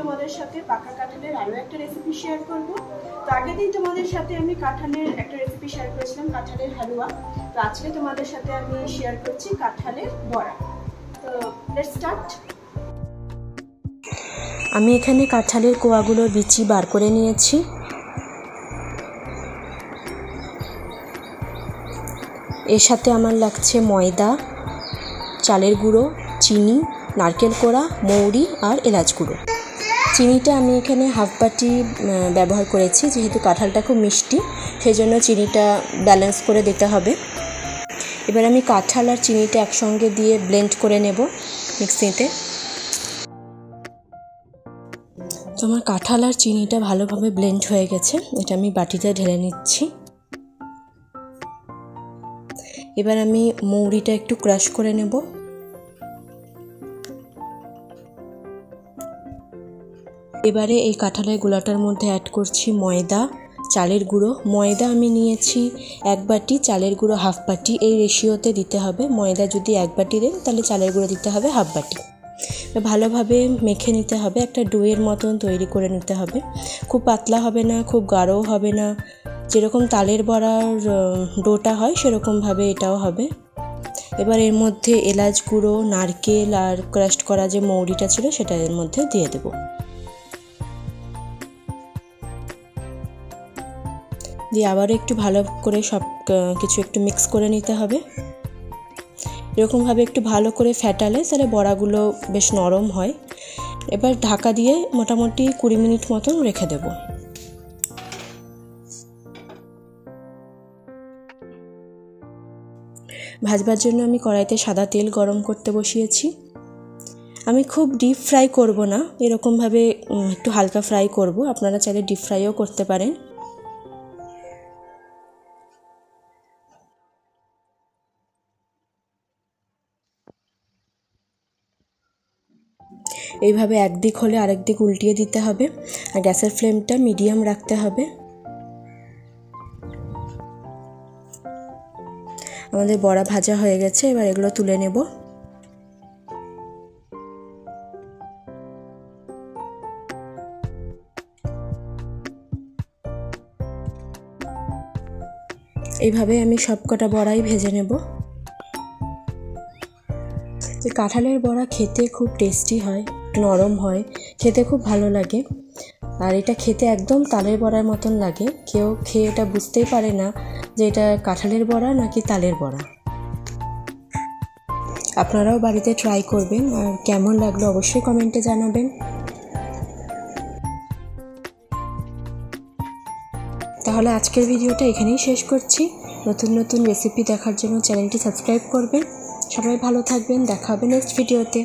তোমাদের সাথে পাকা কাঁঠালের আরও একটা রেসিপি শেয়ার করব। তো আগের দিন তোমাদের সাথে আমি কাঁঠালের একটা রেসিপি শেয়ার করেছিলাম, কাঁঠালের হালুয়া। তো আজকে তোমাদের সাথে আমি শেয়ার করছি কাঁঠালের বড়া। তো লেটস স্টার্ট। আমি এখানে কাঁঠালের কোয়াগুলোর বিচি বার করে নিয়েছি। এর সাথে আমার লাগছে ময়দা, চালের গুঁড়ো, চিনি, নারকেল কোড়া, মৌরি আর এলাচ গুঁড়ো। চিনিটা আমি এখানে হাফ বাটি ব্যবহার করেছি, যেহেতু কাঁঠালটা খুব মিষ্টি সেই জন্য চিনিটা ব্যালেন্স করে দিতে হবে। এবার আমি কাঁঠাল আর চিনিটা একসঙ্গে দিয়ে ব্লেন্ড করে নেব মিক্সিতে। তো আমার কাঁঠাল আর চিনিটা ভালোভাবে ব্লেন্ড হয়ে গেছে, এটা আমি বাটিতে ঢেলে নিচ্ছি। এবার আমি মৌরিটা একটু ক্রাশ করে নেব। এবারে এই কাঁঠালের গুঁড়াটার মধ্যে অ্যাড করছি ময়দা, চালের গুঁড়ো। ময়দা আমি নিয়েছি 1 বাটি, চালের গুঁড়ো হাফ বাটি, এই রেশিওতে দিতে হবে। ময়দা যদি 1 বাটি দেন তাহলে চালের গুঁড়ো দিতে হবে হাফ বাটি। ভালোভাবে মেখে নিতে হবে, একটা ডোয়ের মতন তৈরি করে নিতে হবে। খুব পাতলা হবে না, খুব গাঢ়ও হবে না, যেরকম তালের বড়ার ডোটা হয় সেরকমভাবে এটাও হবে। এবার এর মধ্যে এলাচ গুঁড়ো, নারকেল আর ক্রাশ করা যে মৌরিটা ছিল সেটা এর মধ্যে দিয়ে দেব। দিয়ে আবারও একটু ভালো করে সব কিছু একটু মিক্স করে নিতে হবে। এরকমভাবে একটু ভালো করে ফেটালে তাহলে বড়াগুলো বেশ নরম হয়। এবার ঢাকা দিয়ে মোটামুটি 20 মিনিট মতন রেখে দেব। ভাজবার জন্য আমি কড়াইতে সাদা তেল গরম করতে বসিয়েছি। আমি খুব ডিপ ফ্রাই করব না, এরকমভাবে একটু হালকা ফ্রাই করব। আপনারা চাইলে ডিপ ফ্রাইও করতে পারেন। এইভাবে একদিক হলে আরেক দিক উল্টিয়ে দিতে হবে আর গ্যাসের ফ্লেমটা মিডিয়াম রাখতে হবে। আমাদের বড়া ভাজা হয়ে গেছে, এবার এগুলো তুলে নেব। এইভাবে আমি সবকটা বড়াই ভেজে নেব। কাঁঠালের বড়া খেতে খুব টেস্টি হয়, নরম হয়, খেতে খুব ভালো লাগে। আর এটা খেতে একদম তালের বড়ার মতন লাগে। কেউ খেয়ে এটা বুঝতেই পারে না যে এটা কাঁঠালের বড়া নাকি তালের বড়া। আপনারাও বাড়িতে ট্রাই করবেন, আর কেমন লাগলো অবশ্যই কমেন্টে জানাবেন। তাহলে আজকের ভিডিওটা এখানেই শেষ করছি। নতুন নতুন রেসিপি দেখার জন্য চ্যানেলটি সাবস্ক্রাইব করবেন। সবাই ভালো থাকবেন, দেখা হবে নেক্সট ভিডিওতে।